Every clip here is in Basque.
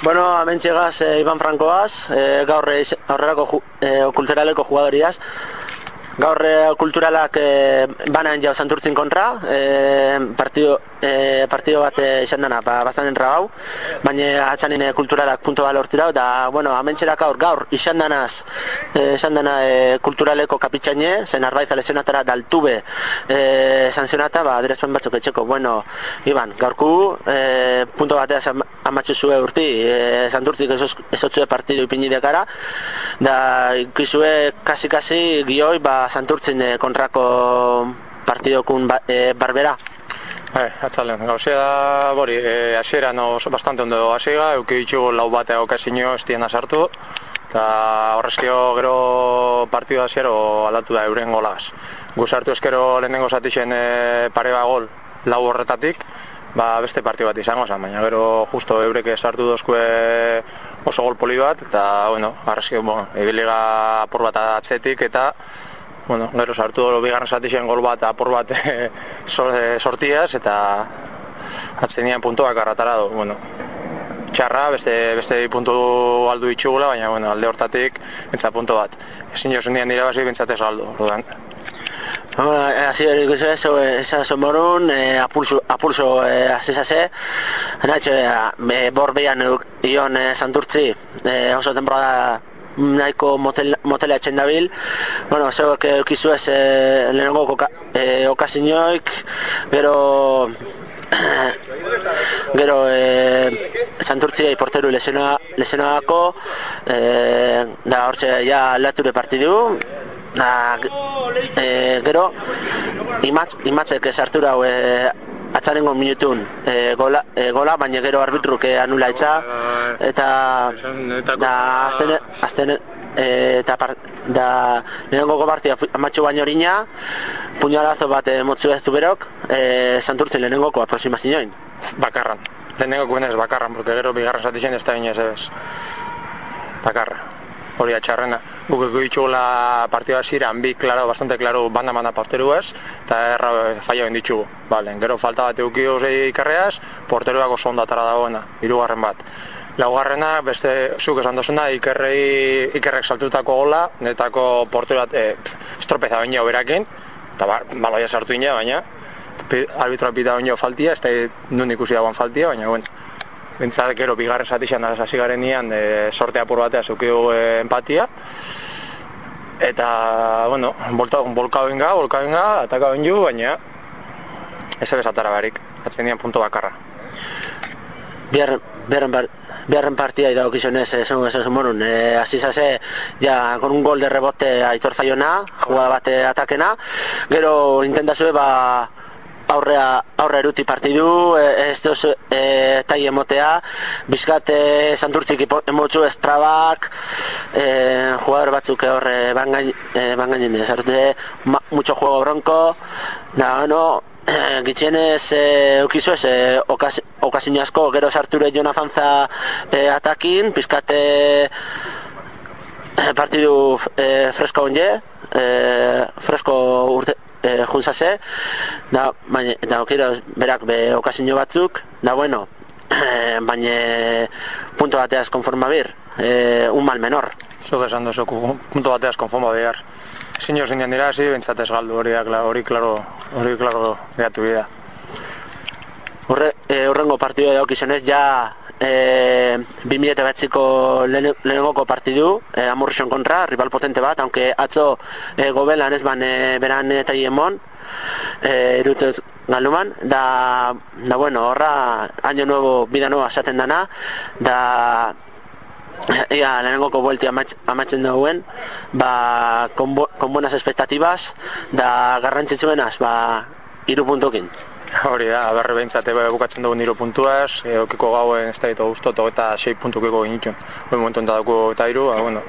Bueno, hemen txegaz Iban Frankoaz, gaur aurrerako kulturaleko jugadoriaz. Gaur kulturalak banaen jau Santurtzin kontra, partido bat izan dena, bastan enragau, baina atzanin kulturalak punto bat lortu dau, da, bueno, amentxerak gaur izan dena kulturaleko kapitxaine, zen arbaiza lesionatara daltube sanzionata, adierazpen batzuk etxeko. Bueno, Iban, gaurku punto bateaz amatxu zue urti, Santurtzik ezotzue partidu ipinidekara, da ikizue kasi gioi Santurtzin kontrako partidokun barbera. Atzalen, gauzea da, bori, hasieran bastante ondo hasiga, euki ditugu lau batea okazinio ez diena sartu, eta horrezkio gero partidu hasiero aldatu da euren golaz. Gu sartu ezkero lehenengo zatixen pareba gol lau horretatik, beste partidu bat izango zen, baina gero justo eurek sartu dozkue oso gol poli bat, eta, bueno, horrezkio, ibiliga apur bat atzetik, eta gero sartu bigarren zatixen gol bat apur bat sortiaz, eta atzenian puntuak arratara du. Txarra, beste puntu galdu ditugula, baina alde hortatik bentsa puntu bat. Ezin josun dian irabazi bentsatez galdu. Así esa somorun apulso asesase nacho borbean ion Santurtzi oso temporada nahiko motela etxen dabil. Bueno, zeuek eukizu ez lehenengo okazinioik, gero Santurtzi porteru lesionagako, da hortxe ja lature partidu, gero imatzek sartu hau atzarengo minutun gola, baina gero arbitruk anula itza, eta lehenengo gobartia amatxo baino orina, puñalazo bat motzu ez zuberok, Santurtzen lehenengoko aproximazioin. Bakarran, lehenengoko benez bakarran, porque gero bigarren zatixen ez da binez ebez. Bakarra, hori atxarrena. Guk ditugula partida hasiran bi bastante klaro banda porteru ez, eta falla ben ditugu. Gero falta bat eukio ikarreaz, porteruak oso ondatara dagoena, hirugarren bat. Laugarrena, beste zuk esan dozuna, ikerrek saltutako gola, netako porteruat estropeza baina oberakin, eta baloia sartu ina, baina arbitroa pita baina faltia, ez da nun ikusi dagoen faltia, baina bentsat gero bigarren zatixan hasi garenian sorte apur batea zeukidu empatia, eta, bolka benga, ataka benju, baina ez ebezatara barik, atzen punto bakarra. Biarren partida idagokizionez hasi zase ja con un gol de rebote Aitor Zaiona, jugada bate atakena, gero intentazue aurrea eruti partidu, ez duz tai emotea, bizkat Santurtzik emotzu esprabak, jugador batzuk horre bangainen desarrute, mucho juego bronco, da, gitxienez eukizu ez okazio asko, gero sarture Jona Fanza atakin, pizkate partidu fresko onje, fresko urte juntzase, da okiro berak okazio batzuk, da bueno, baina punto bateaz konforma bir, un mal menor. Zuk esan duzu, punto bateaz konforma behar. Zinio zinean dira, hasi bentsatez galdu, hori klaro gehatu bida. Horrengo partidu daukizionez, ja 2008ko lehenengoko partidu, Amurrixon kontra, rival potente bat, aunque atzo gobelan ez ban beran eta iemon, irutuz galduman, da bueno, horra, año nuevo, vida nueva esaten dana, da lehenengoko buelti amatzen dauen, con buenas expectativas, da garrantzitsuenaz, 3 puntukin. Hori da, aberre behintzate bukatzen dugu 3 puntuaz, okiko gauen ez da ditu guztot, eta 6 puntukiko ginitun. Momentu enta dugu eta 3,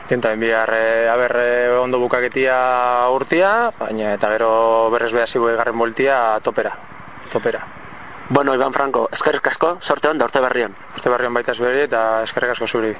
intenta enbiar aberre ondo bukaketia urtia, baina eta gero berrez behasi garren bueltia topera. Bueno, Iban Franko, eskerrik asko, sorte hon da urte berrian. Urte berrian baita zuri eta eskerrik asko zuri.